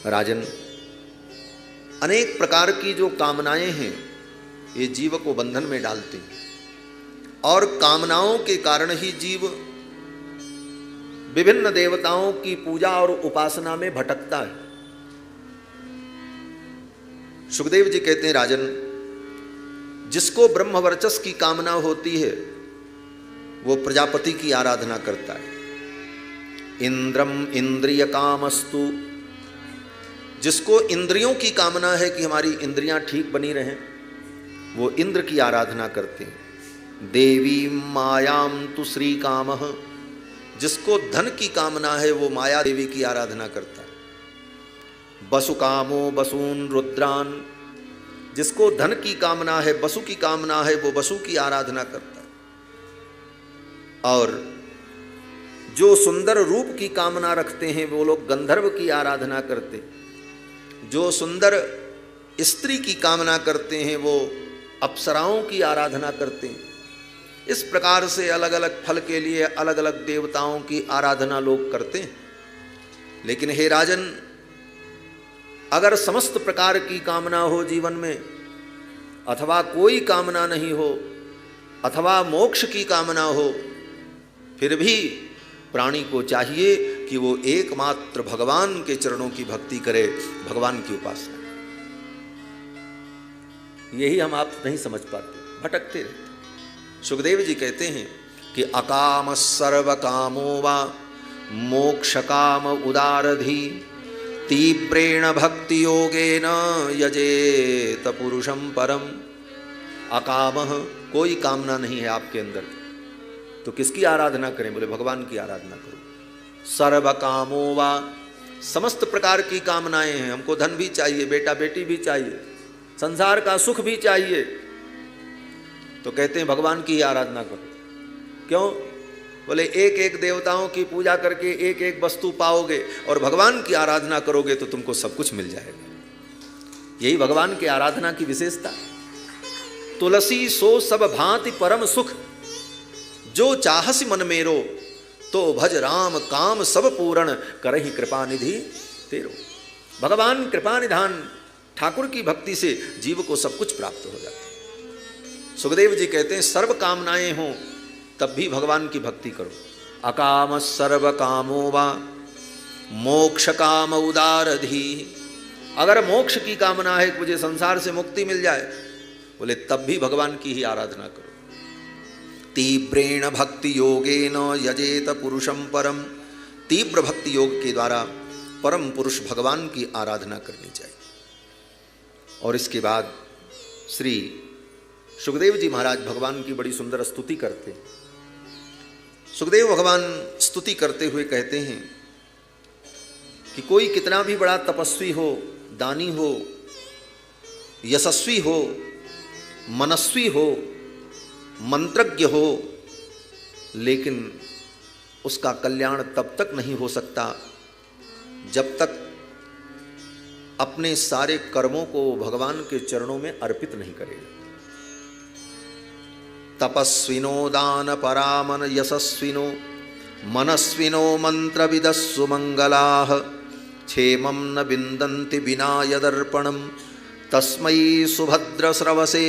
राजन, अनेक प्रकार की जो कामनाएं हैं ये जीव को बंधन में डालती हैं और कामनाओं के कारण ही जीव विभिन्न देवताओं की पूजा और उपासना में भटकता है। सुखदेव जी कहते हैं, राजन, जिसको ब्रह्म वर्चस्व की कामना होती है वो प्रजापति की आराधना करता है। इंद्रम इंद्रिय कामस्तु, जिसको इंद्रियों की कामना है कि हमारी इंद्रियां ठीक बनी रहें, वो इंद्र की आराधना करते हैं। देवी मायाम तु श्री कामः, जिसको धन की कामना है वो माया देवी की आराधना करता है। वसु कामो वसून रुद्रान, जिसको धन की कामना है, वसु की कामना है, वो वसु की आराधना करता है। और जो सुंदर रूप की कामना रखते हैं वो लोग गंधर्व की आराधना करते हैं। जो सुंदर स्त्री की कामना करते हैं वो अप्सराओं की आराधना करते हैं। इस प्रकार से अलग अलग फल के लिए अलग अलग देवताओं की आराधना लोग करते हैं। लेकिन हे राजन, अगर समस्त प्रकार की कामना हो जीवन में, अथवा कोई कामना नहीं हो, अथवा मोक्ष की कामना हो, फिर भी प्राणी को चाहिए कि वो एकमात्र भगवान के चरणों की भक्ति करे, भगवान की उपासना। यही हम आप नहीं समझ पाते, भटकते रहते। सुखदेव जी कहते हैं कि अकाम सर्व कामो वा मोक्ष काम उदारधि तीव्रेण भक्ति योगेन यजेत पुरुषम परम। अकामः, कोई कामना नहीं है आपके अंदर, तो किसकी आराधना करें? बोले भगवान की आराधना करो। सर्व कामो वा, समस्त प्रकार की कामनाएं हैं। हमको धन भी चाहिए, बेटा बेटी भी चाहिए, संसार का सुख भी चाहिए, तो कहते हैं भगवान की आराधना करो। क्यों? बोले एक एक देवताओं की पूजा करके एक एक वस्तु पाओगे और भगवान की आराधना करोगे तो तुमको सब कुछ मिल जाएगा। यही भगवान की आराधना की विशेषता। तुलसी सो सब भांति परम सुख, जो चाहसी मन मेरो, तो भज राम काम सब पूर्ण, करहि कृपा निधि तेरो। भगवान कृपा निधान ठाकुर की भक्ति से जीव को सब कुछ प्राप्त हो जाता है। सुखदेव जी कहते हैं सर्व कामनाएं हों तब भी भगवान की भक्ति करो। अकाम सर्व कामो वा मोक्ष काम उदारधि, अगर मोक्ष की कामना है कि मुझे संसार से मुक्ति मिल जाए, बोले तब भी भगवान की ही आराधना करो। तीव्रेण भक्ति योगेन यजेत पुरुषम परम, तीव्र भक्ति योग के द्वारा परम पुरुष भगवान की आराधना करनी चाहिए। और इसके बाद श्री सुखदेव जी महाराज भगवान की बड़ी सुंदर स्तुति करते हैं। सुखदेव भगवान स्तुति करते हुए कहते हैं कि कोई कितना भी बड़ा तपस्वी हो, दानी हो, यशस्वी हो, मनस्वी हो, मंत्रज्ञ हो, लेकिन उसका कल्याण तब तक नहीं हो सकता जब तक अपने सारे कर्मों को भगवान के चरणों में अर्पित नहीं करेगा। तपस्विनो दान परामन यशस्विनो मनस्विनो मंत्रविदस्सु मंगलाः क्षेमं न विन्दन्ति विना यदर्पणं तस्मै सुभद्र स्रवसे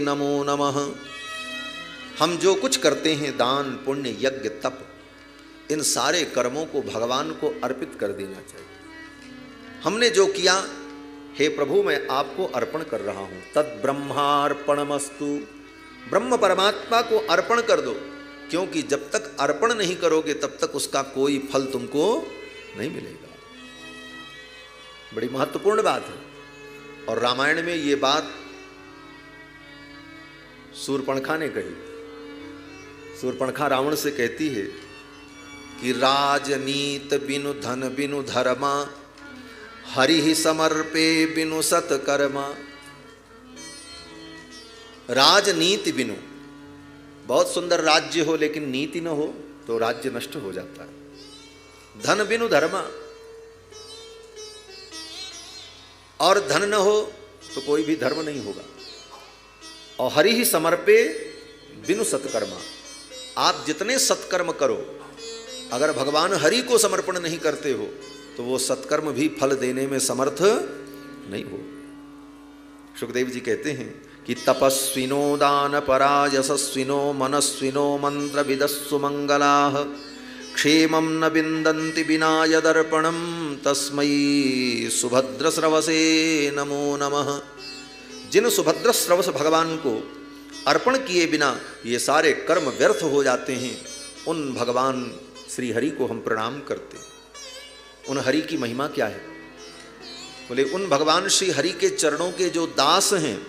नमो नमः। हम जो कुछ करते हैं, दान पुण्य यज्ञ तप, इन सारे कर्मों को भगवान को अर्पित कर देना चाहिए। हमने जो किया, हे प्रभु मैं आपको अर्पण कर रहा हूँ। तद ब्रह्मार्पणमस्तु, ब्रह्म परमात्मा को अर्पण कर दो, क्योंकि जब तक अर्पण नहीं करोगे तब तक उसका कोई फल तुमको नहीं मिलेगा। बड़ी महत्वपूर्ण बात है। और रामायण में ये बात शूर्पणखा ने कही। शूर्पणखा रावण से कहती है कि राजनीत बिनु धन बिनु धर्मा हरि ही समर्पे बिनु सत्कर्मा। राजनीति बिनु, बहुत सुंदर राज्य हो लेकिन नीति न हो तो राज्य नष्ट हो जाता है। धन बिनु धर्मा, और धन न हो तो कोई भी धर्म नहीं होगा। और हरि ही समर्पे बिनु सत्कर्मा, आप जितने सत्कर्म करो, अगर भगवान हरि को समर्पण नहीं करते हो तो वो सत्कर्म भी फल देने में समर्थ नहीं हो। सुखदेव जी कहते हैं कि तपस्विनो दान परा यशस्विनो मनस्विनो मंत्र विदस्सु मंगलाः क्षेमं न विन्दन्ति बिना यदर्पणं तस्मै सुभद्रस्रवसे नमो नमः। जिन सुभद्रस्रवस भगवान को अर्पण किए बिना ये सारे कर्म व्यर्थ हो जाते हैं, उन भगवान श्री हरि को हम प्रणाम करते हैं। उन हरि की महिमा क्या है? बोले उन भगवान श्री हरि के चरणों के जो दास हैं,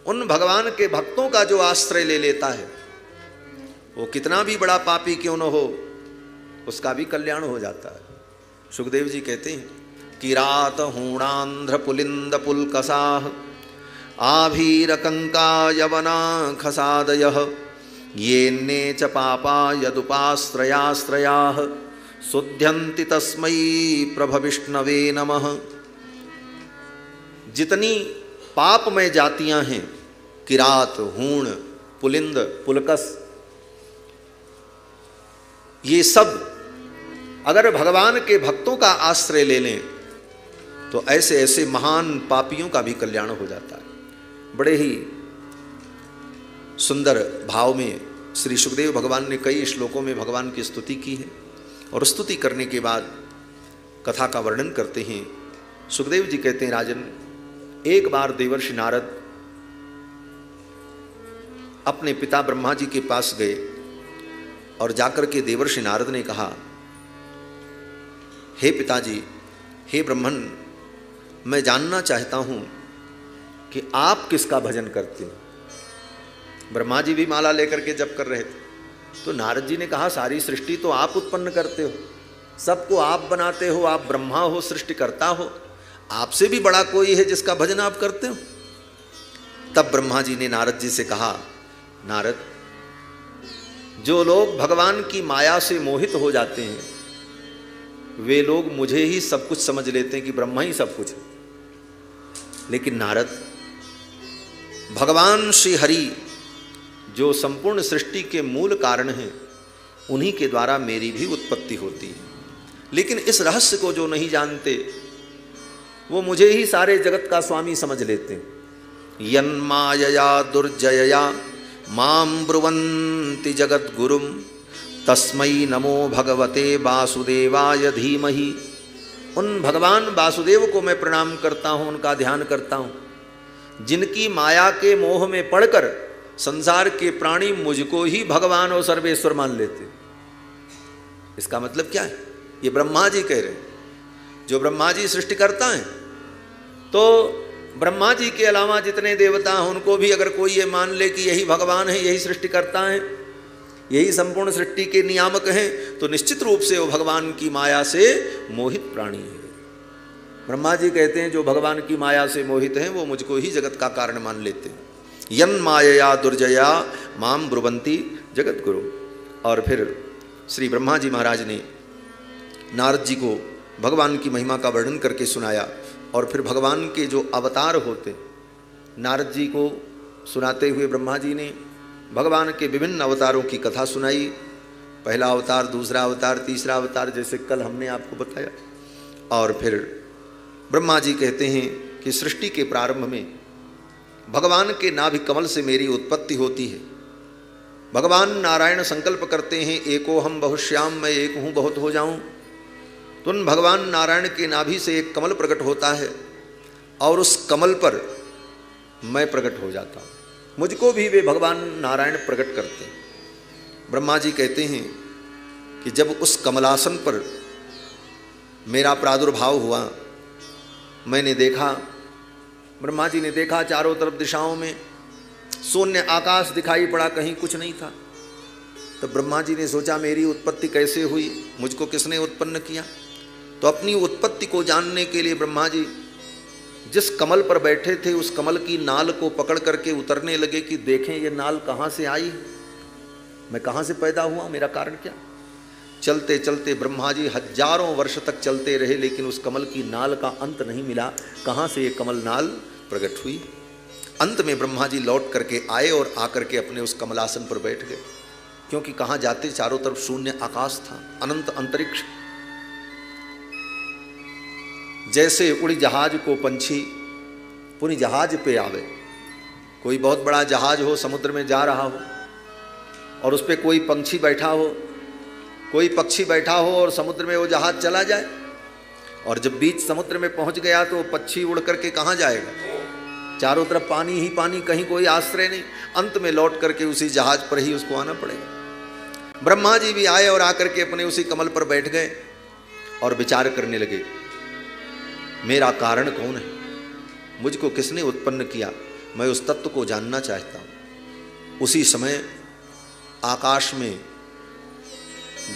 उन भगवान के भक्तों का जो आश्रय ले लेता है, वो कितना भी बड़ा पापी क्यों न हो, उसका भी कल्याण हो जाता है। सुखदेव जी कहते हैं किरात हूणांध्र पुलिंद पुलकसाह आभीरकंका यवना खसादयः येन्ने च पापा यदुपाश्रयाश्रयाः शुद्ध्यन्ति तस्मै प्रभविष्णवे नमः। जितनी पापमय जातियां हैं, किरात, हूण, पुलिंद, पुलकस, ये सब अगर भगवान के भक्तों का आश्रय ले लें तो ऐसे ऐसे महान पापियों का भी कल्याण हो जाता है। बड़े ही सुंदर भाव में श्री सुखदेव भगवान ने कई श्लोकों में भगवान की स्तुति की है, और स्तुति करने के बाद कथा का वर्णन करते हैं। सुखदेव जी कहते हैं राजन, एक बार देवर्षि नारद अपने पिता ब्रह्मा जी के पास गए और जाकर के देवर्षि नारद ने कहा, हे पिताजी, हे ब्रह्मन, मैं जानना चाहता हूं कि आप किसका भजन करते हैं। ब्रह्मा जी भी माला लेकर के जप कर रहे थे, तो नारद जी ने कहा, सारी सृष्टि तो आप उत्पन्न करते हो, सबको आप बनाते हो, आप ब्रह्मा हो, सृष्टिकर्ता हो, आपसे भी बड़ा कोई है जिसका भजन आप करते हो। तब ब्रह्मा जी ने नारद जी से कहा, नारद, जो लोग भगवान की माया से मोहित हो जाते हैं, वे लोग मुझे ही सब कुछ समझ लेते हैं कि ब्रह्मा ही सब कुछ है। लेकिन नारद, भगवान श्री हरि जो संपूर्ण सृष्टि के मूल कारण हैं, उन्हीं के द्वारा मेरी भी उत्पत्ति होती है। लेकिन इस रहस्य को जो नहीं जानते, वो मुझे ही सारे जगत का स्वामी समझ लेते हैं। यन्मायया दुर्जयया मां ब्रुवन्ति जगद्गुरुं तस्मै नमो भगवते वासुदेवाय धीमहि। उन भगवान वासुदेव को मैं प्रणाम करता हूँ, उनका ध्यान करता हूँ, जिनकी माया के मोह में पड़कर संसार के प्राणी मुझको ही भगवान और सर्वेश्वर मान लेते। इसका मतलब क्या है? ये ब्रह्मा जी कह रहे हैं, जो ब्रह्मा जी सृष्टि करता है, तो ब्रह्मा जी के अलावा जितने देवता हैं उनको भी अगर कोई ये मान ले कि यही भगवान है, यही सृष्टि करता है, यही संपूर्ण सृष्टि के नियामक हैं, तो निश्चित रूप से वो भगवान की माया से मोहित प्राणी है। ब्रह्मा जी कहते हैं जो भगवान की माया से मोहित हैं वो मुझको ही जगत का कारण मान लेते हैं। यन मायया दुर्जया माम ब्रुवंती जगत गुरु। और फिर श्री ब्रह्मा जी महाराज ने नारद जी को भगवान की महिमा का वर्णन करके सुनाया, और फिर भगवान के जो अवतार होते, नारद जी को सुनाते हुए ब्रह्मा जी ने भगवान के विभिन्न अवतारों की कथा सुनाई। पहला अवतार, दूसरा अवतार, तीसरा अवतार, जैसे कल हमने आपको बताया। और फिर ब्रह्मा जी कहते हैं कि सृष्टि के प्रारंभ में भगवान के नाभि कमल से मेरी उत्पत्ति होती है। भगवान नारायण संकल्प करते हैं, एको हम बहुश्याम, मैं एक हूँ बहुत हो जाऊँ। तो उन भगवान नारायण के नाभि से एक कमल प्रकट होता है, और उस कमल पर मैं प्रकट हो जाता हूँ। मुझको भी वे भगवान नारायण प्रकट करते हैं। ब्रह्मा जी कहते हैं कि जब उस कमलासन पर मेरा प्रादुर्भाव हुआ, मैंने देखा, ब्रह्मा जी ने देखा चारों तरफ दिशाओं में शून्य आकाश दिखाई पड़ा, कहीं कुछ नहीं था। तो ब्रह्मा जी ने सोचा मेरी उत्पत्ति कैसे हुई, मुझको किसने उत्पन्न किया। तो अपनी उत्पत्ति को जानने के लिए ब्रह्मा जी जिस कमल पर बैठे थे उस कमल की नाल को पकड़ करके उतरने लगे कि देखें ये नाल कहाँ से आई, मैं कहाँ से पैदा हुआ, मेरा कारण क्या। चलते चलते ब्रह्मा जी हजारों वर्ष तक चलते रहे, लेकिन उस कमल की नाल का अंत नहीं मिला, कहाँ से ये कमल नाल प्रकट हुई। अंत में ब्रह्मा जी लौट करके आए और आकर के अपने उस कमलासन पर बैठ गए, क्योंकि कहाँ जाते चारों तरफ शून्य आकाश था, अनंत अंतरिक्ष। जैसे उड़ी जहाज को पंछी पूरी जहाज पे आवे। कोई बहुत बड़ा जहाज हो, समुद्र में जा रहा हो और उस पर कोई पंछी बैठा हो, कोई पक्षी बैठा हो और समुद्र में वो जहाज चला जाए, और जब बीच समुद्र में पहुंच गया तो पक्षी उड़ करके कहाँ जाएगा? चारों तरफ पानी ही पानी, कहीं कोई आश्रय नहीं, अंत में लौट करके उसी जहाज पर ही उसको आना पड़ेगा। ब्रह्मा जी भी आए और आकर के अपने उसी कमल पर बैठ गए और विचार करने लगे, मेरा कारण कौन है, मुझको किसने उत्पन्न किया, मैं उस तत्व को जानना चाहता हूँ। उसी समय आकाश में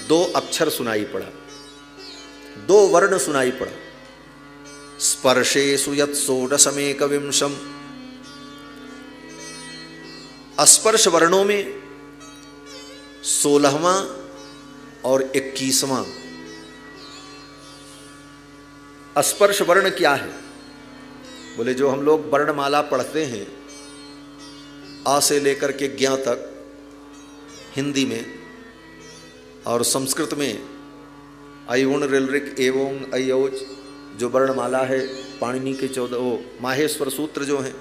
दो अक्षर सुनाई पड़ा, दो वर्ण सुनाई पड़ा। स्पर्शेषु यत् षोडशमेकविंशम्, स्पर्श वर्णों में 16वां और 21वां। स्पर्श वर्ण क्या है? बोले जो हम लोग वर्णमाला पढ़ते हैं आ से लेकर के ज्ञ तक हिंदी में, और संस्कृत में अयुण ऋलृक एवं अयोज जो वर्णमाला है, पाणिनि के 14 माहेश्वर सूत्र जो हैं,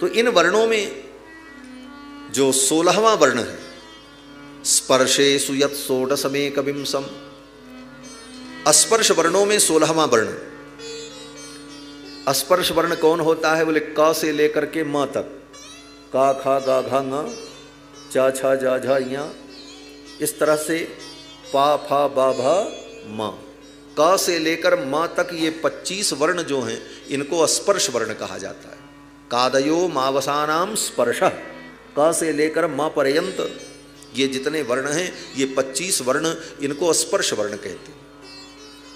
तो इन वर्णों में जो 16वां वर्ण है, स्पर्शेषु यत् षोडशमेकविंशम्, स्पर्श वर्णों में 16वां वर्ण। स्पर्श वर्ण कौन होता है? बोले क से लेकर के म तक, का खा गा घा ङ चा छा जा झा या, इस तरह से पा फा बा भा म, क से लेकर म तक ये 25 वर्ण जो हैं इनको स्पर्श वर्ण कहा जाता है। कादयो मावसानाम स्पर्शः, क से लेकर म पर्यंत ये जितने वर्ण हैं ये 25 वर्ण, इनको स्पर्श वर्ण कहते हैं।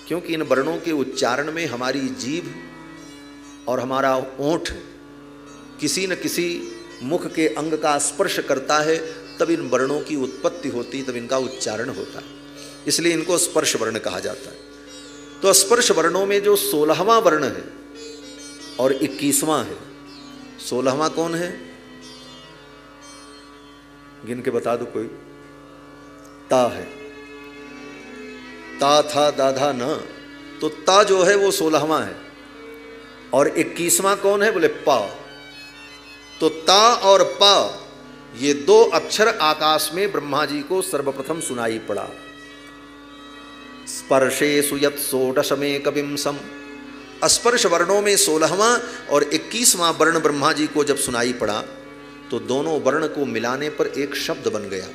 क्योंकि इन वर्णों के उच्चारण में हमारी जीभ और हमारा ओंठ किसी न किसी मुख के अंग का स्पर्श करता है, तब इन वर्णों की उत्पत्ति होती, तब इनका उच्चारण होता है, इसलिए इनको स्पर्श वर्ण कहा जाता है। तो स्पर्श वर्णों में जो 16वां वर्ण है और 21वां है, 16वां कौन है? गिन के बता दो कोई। ता है, ता था दाधा न, तो ता जो है वो 16वां है, और 21वां कौन है? बोले पा। तो ता और पा ये दो अक्षर आकाश में ब्रह्मा जी को सर्वप्रथम सुनाई पड़ा। स्पर्शेषु यत् षोडशमेकविंशम्, स्पर्श वर्णों में 16वां और 21वां वर्ण ब्रह्मा जी को जब सुनाई पड़ा तो दोनों वर्ण को मिलाने पर एक शब्द बन गया।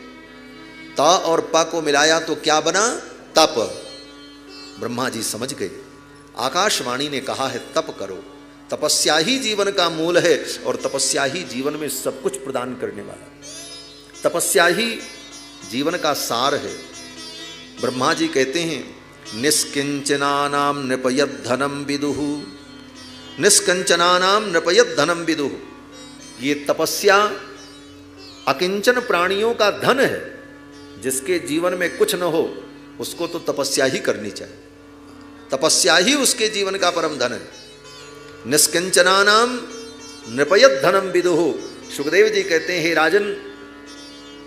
ता और पा को मिलाया तो क्या बना? तप। ब्रह्मा जी समझ गए, आकाशवाणी ने कहा है तप करो, तपस्या ही जीवन का मूल है और तपस्या ही जीवन में सब कुछ प्रदान करने वाला, तपस्या ही जीवन का सार है। ब्रह्मा जी कहते हैं निष्किंचनानाम नृपयद्धनम विदुः, निष्कंचनानाम नृपयद्धनम विदुः, ये तपस्या अकिंचन प्राणियों का धन है। जिसके जीवन में कुछ न हो उसको तो तपस्या ही करनी चाहिए, तपस्या ही उसके जीवन का परम धन है। निष्किंचनानाम नृपयद्धनम विदुः, सुखदेव जी कहते हैं हे राजन,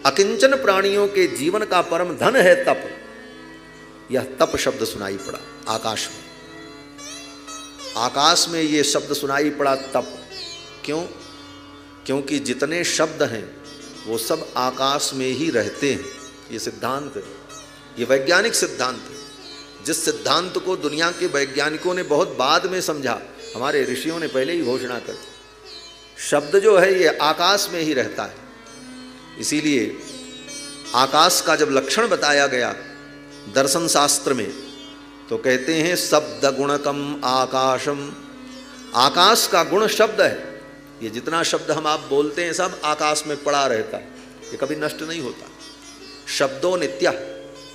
अकिंचन प्राणियों के जीवन का परम धन है तप। यह तप शब्द सुनाई पड़ा आकाश में, आकाश में यह शब्द सुनाई पड़ा तप। क्यों? क्योंकि जितने शब्द हैं वो सब आकाश में ही रहते हैं। ये सिद्धांत, ये वैज्ञानिक सिद्धांत है, जिस सिद्धांत को दुनिया के वैज्ञानिकों ने बहुत बाद में समझा, हमारे ऋषियों ने पहले ही घोषणा कर दी। शब्द जो है ये आकाश में ही रहता है। इसीलिए आकाश का जब लक्षण बताया गया दर्शन शास्त्र में तो कहते हैं शब्द गुणकम आकाशम, आकाश का गुण शब्द है। ये जितना शब्द हम आप बोलते हैं सब आकाश में पड़ा रहता है, ये कभी नष्ट नहीं होता। शब्दों नित्य,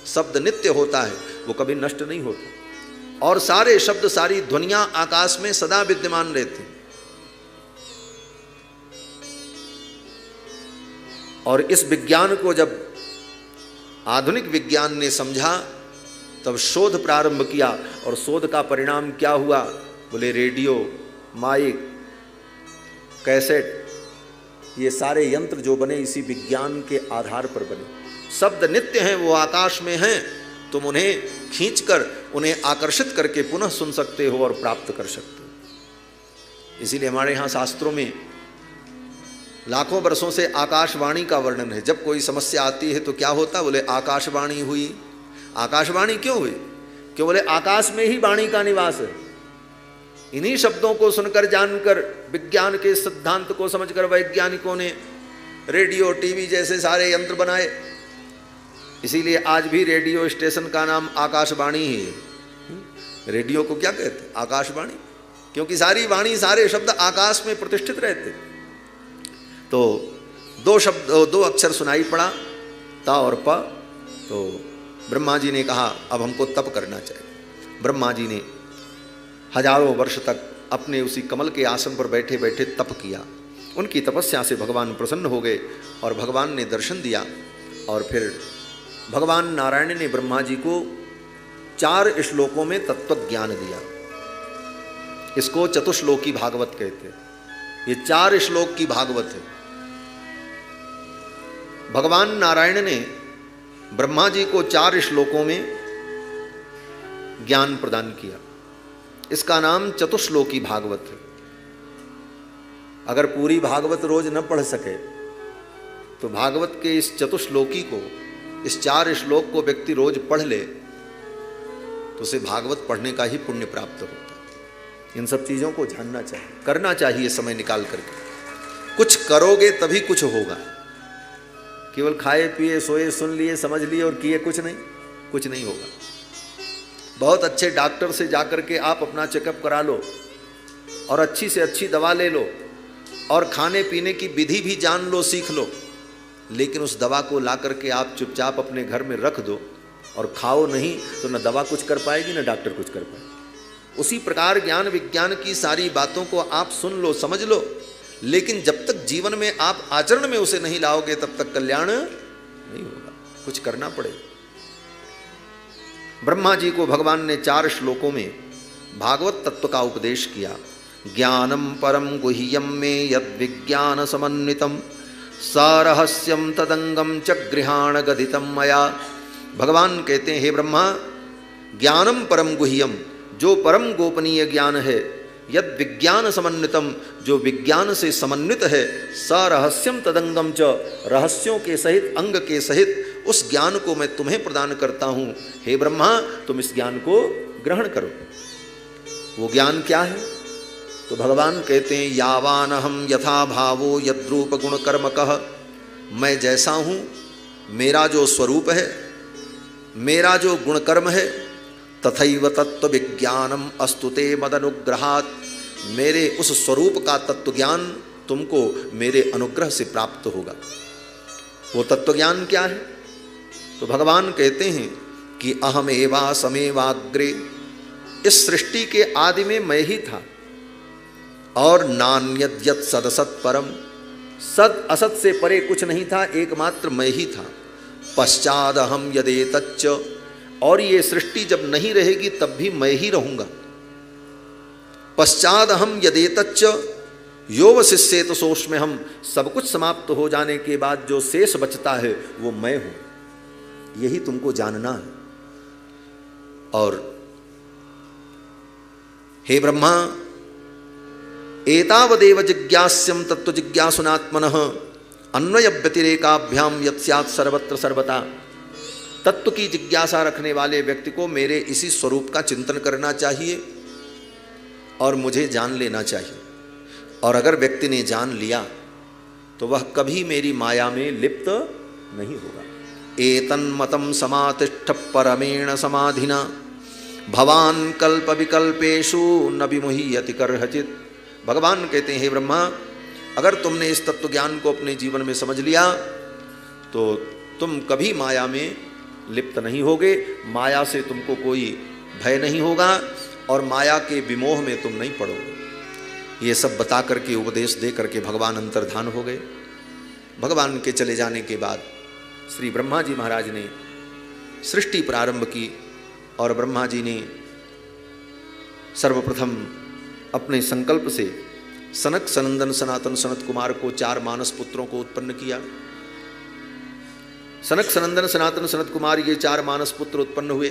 शब्द नित्य होता है, वो कभी नष्ट नहीं होता। और सारे शब्द, सारी ध्वनियां आकाश में सदा विद्यमान रहती हैं। और इस विज्ञान को जब आधुनिक विज्ञान ने समझा तब शोध प्रारंभ किया, और शोध का परिणाम क्या हुआ? बोले रेडियो, माइक, कैसेट, ये सारे यंत्र जो बने इसी विज्ञान के आधार पर बने। शब्द नित्य हैं, वो आकाश में हैं, तुम उन्हें खींचकर, उन्हें आकर्षित करके पुनः सुन सकते हो और प्राप्त कर सकते हो। इसीलिए हमारे यहाँ शास्त्रों में लाखों वर्षों से आकाशवाणी का वर्णन है। जब कोई समस्या आती है तो क्या होता, बोले आकाशवाणी हुई। आकाशवाणी क्यों हुई? क्यों? बोले आकाश में ही वाणी का निवास है। इन्हीं शब्दों को सुनकर, जानकर, विज्ञान के सिद्धांत को समझकर वैज्ञानिकों ने रेडियो, टीवी जैसे सारे यंत्र बनाए। इसीलिए आज भी रेडियो स्टेशन का नाम आकाशवाणी ही है। रेडियो को क्या कहते? आकाशवाणी, क्योंकि सारी वाणी, सारे शब्द आकाश में प्रतिष्ठित रहते। तो दो अक्षर सुनाई पड़ा, ता और प। तो ब्रह्मा जी ने कहा अब हमको तप करना चाहिए। ब्रह्मा जी ने हजारों वर्ष तक अपने उसी कमल के आसन पर बैठे बैठे तप किया। उनकी तपस्या से भगवान प्रसन्न हो गए और भगवान ने दर्शन दिया। और फिर भगवान नारायण ने ब्रह्मा जी को 4 श्लोकों में तत्व ज्ञान दिया। इसको चतुश्लोकी भागवत कहते हैं। ये 4 श्लोक की भागवत है। भगवान नारायण ने ब्रह्मा जी को 4 श्लोकों में ज्ञान प्रदान किया। इसका नाम चतुश्लोकी भागवत है। अगर पूरी भागवत रोज न पढ़ सके तो भागवत के इस चतुश्लोकी को, इस 4 श्लोक को व्यक्ति रोज पढ़ ले तो उसे भागवत पढ़ने का ही पुण्य प्राप्त होता है। इन सब चीज़ों को जानना चाहिए, करना चाहिए समय निकाल करके। कुछ करोगे तभी कुछ होगा। केवल खाए पिए, सोए, सुन लिए, समझ लिए और किए कुछ नहीं होगा। बहुत अच्छे डॉक्टर से जाकर के आप अपना चेकअप करा लो और अच्छी से अच्छी दवा ले लो और खाने पीने की विधि भी जान लो, सीख लो, लेकिन उस दवा को ला करके आप चुपचाप अपने घर में रख दो और खाओ नहीं तो न दवा कुछ कर पाएगी न डॉक्टर कुछ कर पाएगी। उसी प्रकार ज्ञान विज्ञान की सारी बातों को आप सुन लो, समझ लो, लेकिन जब तक जीवन में आप आचरण में उसे नहीं लाओगे तब तक कल्याण नहीं होगा। कुछ करना पड़ेगा। ब्रह्मा जी को भगवान ने 4 श्लोकों में भागवत तत्व का उपदेश किया। ज्ञानम परम गुह्यम में यद विज्ञान समन्वितम सारहस्यम तदंगम च गृहाण गदितम मया। भगवान कहते हैं, हे ब्रह्मा, ज्ञानम परम गुह्यम, जो परम गोपनीय ज्ञान है, यद विज्ञान समन्वितम, जो विज्ञान से समन्वित है, सरहस्यम तदंगम च, रहस्यों के सहित, अंग के सहित उस ज्ञान को मैं तुम्हें प्रदान करता हूं। हे ब्रह्मा, तुम इस ज्ञान को ग्रहण करो। वो ज्ञान क्या है? तो भगवान कहते हैं, यावान हम यथा भावो यद्रूप गुण कर्म कह। मैं जैसा हूं, मेरा जो स्वरूप है, मेरा जो गुण कर्म है, तथैव तत्व विज्ञानम अस्तुते मदनुग्रहात्, मेरे उस स्वरूप का तत्व ज्ञान तुमको मेरे अनुग्रह से प्राप्त होगा। वो तत्व ज्ञान क्या है? तो भगवान कहते हैं कि अहम एवा समेवाग्रे, इस सृष्टि के आदि में मैं ही था और नान्यद्यत् सदसत् परम, सद असत से परे कुछ नहीं था, एकमात्र मैं ही था। पश्चाद अहम यदेतच्च, और ये सृष्टि जब नहीं रहेगी तब भी मैं ही रहूंगा। पश्चाद अहम यदेतच्च योवशिष्येत सोष्म, हम सब कुछ समाप्त हो जाने के बाद जो शेष बचता है वो मैं हूं। यही तुमको जानना है। और हे ब्रह्मा, एतावदेव जिज्ञास्यम तत्व जिज्ञासुनात्मनः अन्वय व्यतिरेकाभ्याम यत् स्यात् सर्वत्र सर्वता। तत्व की जिज्ञासा रखने वाले व्यक्ति को मेरे इसी स्वरूप का चिंतन करना चाहिए और मुझे जान लेना चाहिए। और अगर व्यक्ति ने जान लिया तो वह कभी मेरी माया में लिप्त नहीं होगा। एतन्मतं समातिष्ठ परमेण समाधिना भवान कल्प विकल्पेषु न विमुह्यति कर्हचित्। भगवान कहते हैं, हे ब्रह्मा, अगर तुमने इस तत्व ज्ञान को अपने जीवन में समझ लिया तो तुम कभी माया में लिप्त नहीं होगे, माया से तुमको कोई भय नहीं होगा और माया के विमोह में तुम नहीं पड़ोगे। ये सब बता करके, उपदेश दे करके भगवान अंतर्धान हो गए। भगवान के चले जाने के बाद श्री ब्रह्मा जी महाराज ने सृष्टि प्रारंभ की और ब्रह्मा जी ने सर्वप्रथम अपने संकल्प से सनक सनंदन सनातन सनत कुमार को 4 मानस पुत्रों को उत्पन्न किया। सनक, सनंदन, सनातन, सनत कुमार ये 4 मानस पुत्र उत्पन्न हुए।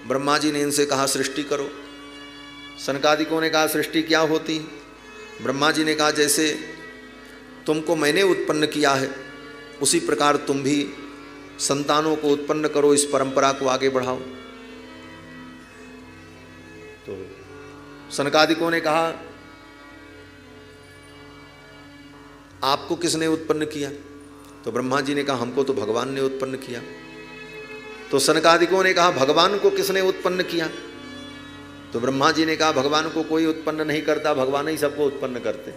ब्रह्मा जी ने इनसे कहा सृष्टि करो। सनकादिकों ने कहा सृष्टि क्या होती? ब्रह्मा जी ने कहा जैसे तुमको मैंने उत्पन्न किया है उसी प्रकार तुम भी संतानों को उत्पन्न करो, इस परंपरा को आगे बढ़ाओ। तो सनकादिकों ने कहा आपको किसने उत्पन्न किया? तो ब्रह्मा जी ने कहा हमको तो भगवान ने उत्पन्न किया। तो सनकादिकों ने कहा भगवान को किसने उत्पन्न किया? तो ब्रह्मा जी ने कहा भगवान को कोई उत्पन्न नहीं करता, भगवान ही सबको उत्पन्न करते।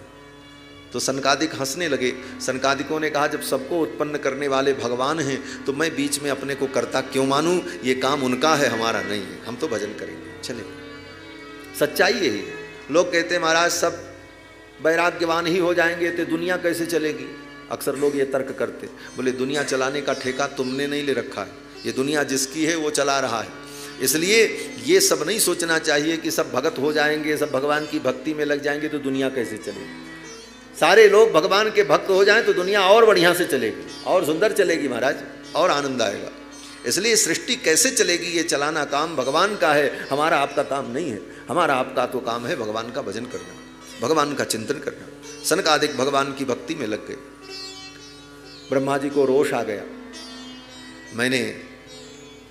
तो सनकादिक हंसने लगे। सनकादिकों ने कहा जब सबको उत्पन्न करने वाले भगवान हैं तो मैं बीच में अपने को कर्ता क्यों मानूं? ये काम उनका है, हमारा नहीं है, हम तो भजन करेंगे। चले, सच्चाई यही है। लोग कहते हैं महाराज सब वैराग्यवान ही हो जाएंगे तो दुनिया कैसे चलेगी? अक्सर लोग ये तर्क करते, बोले दुनिया चलाने का ठेका तुमने नहीं ले रखा है, ये दुनिया जिसकी है वो चला रहा है। इसलिए ये सब नहीं सोचना चाहिए कि सब भगत हो जाएंगे, सब भगवान की भक्ति में लग जाएंगे तो दुनिया कैसे चलेगी। सारे लोग भगवान के भक्त हो जाएं तो दुनिया और बढ़िया से चलेगी, और सुंदर चलेगी महाराज, और आनंद आएगा। इसलिए सृष्टि कैसे चलेगी ये चलाना काम भगवान का है, हमारा आपका काम नहीं है। हमारा आपका तो काम है भगवान का भजन करना, भगवान का चिंतन करना। सनकादिक भगवान की भक्ति में लग गए। ब्रह्मा जी को रोष आ गया, मैंने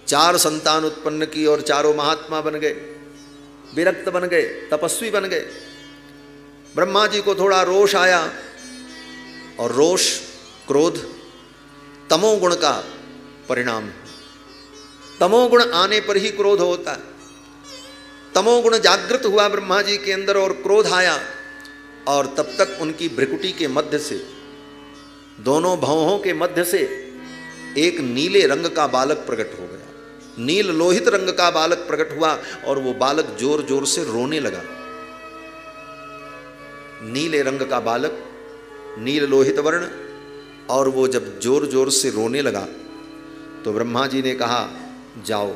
4 संतान उत्पन्न की और चारों महात्मा बन गए, विरक्त बन गए, तपस्वी बन गए। ब्रह्मा जी को थोड़ा रोष आया, और रोष, क्रोध तमोगुण का परिणाम है। तमोगुण आने पर ही क्रोध होता है। तमोगुण जागृत हुआ ब्रह्मा जी के अंदर और क्रोध आया, और तब तक उनकी भ्रिकुटी के मध्य से, दोनों भौहों के मध्य से एक नीले रंग का बालक प्रकट हो गया। नील लोहित रंग का बालक प्रकट हुआ और वो बालक जोर जोर से रोने लगा। नीले रंग का बालक, नील लोहित वर्ण, और वो जब जोर जोर से रोने लगा तो ब्रह्मा जी ने कहा जाओ,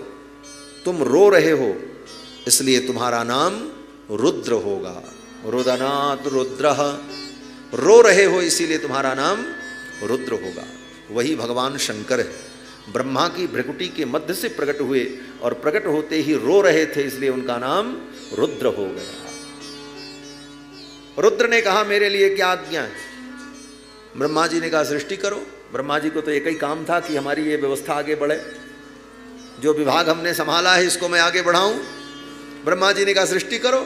तुम रो रहे हो इसलिए तुम्हारा नाम रुद्र होगा। रुदनात् रुद्रः, रो रहे हो इसीलिए तुम्हारा नाम रुद्र होगा। वही भगवान शंकर है, ब्रह्मा की भ्रिकुटी के मध्य से प्रकट हुए और प्रकट होते ही रो रहे थे, इसलिए उनका नाम रुद्र हो गया। रुद्र ने कहा मेरे लिए क्या आज्ञा है? ब्रह्मा जी ने कहा सृष्टि करो। ब्रह्मा जी को तो एक ही काम था कि हमारी ये व्यवस्था आगे बढ़े, जो विभाग हमने संभाला है इसको मैं आगे बढ़ाऊं। ब्रह्मा जी ने कहा सृष्टि करो।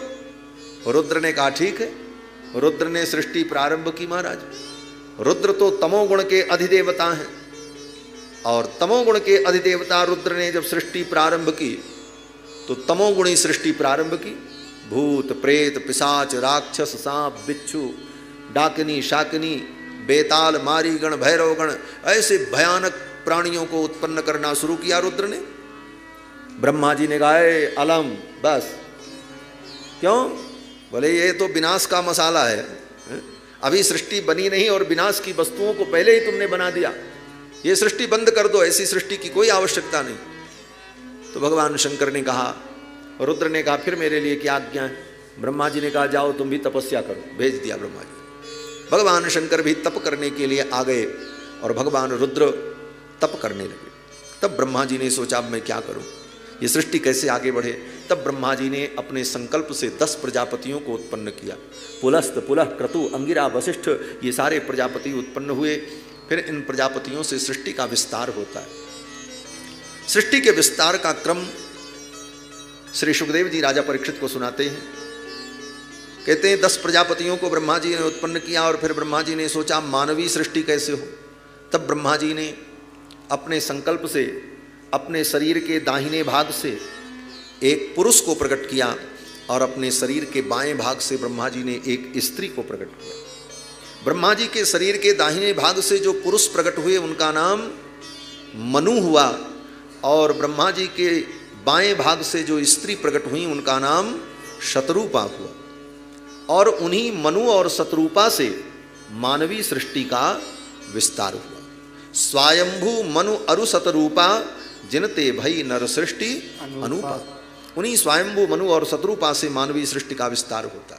रुद्र ने कहा ठीक है। रुद्र ने सृष्टि प्रारंभ की। महाराज रुद्र तो तमोगुण के अधिदेवता हैं, और तमोगुण के अधिदेवता रुद्र ने जब सृष्टि प्रारंभ की तो तमोगुणी सृष्टि प्रारंभ की। भूत प्रेत पिशाच राक्षस सांप बिच्छू डाकिनी शाकिनी बेताल मारीगण भैरवगण ऐसे भयानक प्राणियों को उत्पन्न करना शुरू किया रुद्र ने। ब्रह्मा जी ने कहा अलम बस। क्यों? बोले ये तो विनाश का मसाला है, अभी सृष्टि बनी नहीं और विनाश की वस्तुओं को पहले ही तुमने बना दिया, ये सृष्टि बंद कर दो, ऐसी सृष्टि की कोई आवश्यकता नहीं। तो भगवान शंकर ने कहा, रुद्र ने कहा फिर मेरे लिए क्या आज्ञा है? ब्रह्मा जी ने कहा जाओ तुम भी तपस्या करो। भेज दिया ब्रह्मा जी। भगवान शंकर भी तप करने के लिए आ गए और भगवान रुद्र तप करने लगे। तब ब्रह्मा जी ने सोचा अब मैं क्या करूं, ये सृष्टि कैसे आगे बढ़े। तब ब्रह्मा जी ने अपने संकल्प से 10 प्रजापतियों को उत्पन्न किया। पुलस्त पुलह क्रतु अंगिरा वशिष्ठ ये सारे प्रजापति उत्पन्न हुए। फिर इन प्रजापतियों से सृष्टि का विस्तार होता है। सृष्टि के विस्तार का क्रम श्री सुखदेव जी राजा परीक्षित को सुनाते हैं। कहते हैं 10 प्रजापतियों को ब्रह्मा जी ने उत्पन्न किया और फिर ब्रह्मा जी ने सोचा मानवीय सृष्टि कैसे हो। तब ब्रह्मा जी ने अपने संकल्प से अपने शरीर के दाहिने भाग से एक पुरुष को प्रकट किया और अपने शरीर के बाएं भाग से ब्रह्मा जी ने एक स्त्री को प्रकट किया। ब्रह्मा जी के शरीर के दाहिने भाग से जो पुरुष प्रकट हुए उनका नाम मनु हुआ, और ब्रह्मा जी के बाएं भाग से जो स्त्री प्रकट हुई उनका नाम शतरूपा हुआ। और उन्हीं मनु और शतरूपा से मानवीय सृष्टि का विस्तार हुआ। स्वयंभू मनु अरु शतरूपा जिनते भई नर सृष्टि अनूपा। उन्हीं स्वयंभू मनु और शतरूपा से मानवीय सृष्टि का विस्तार होता है।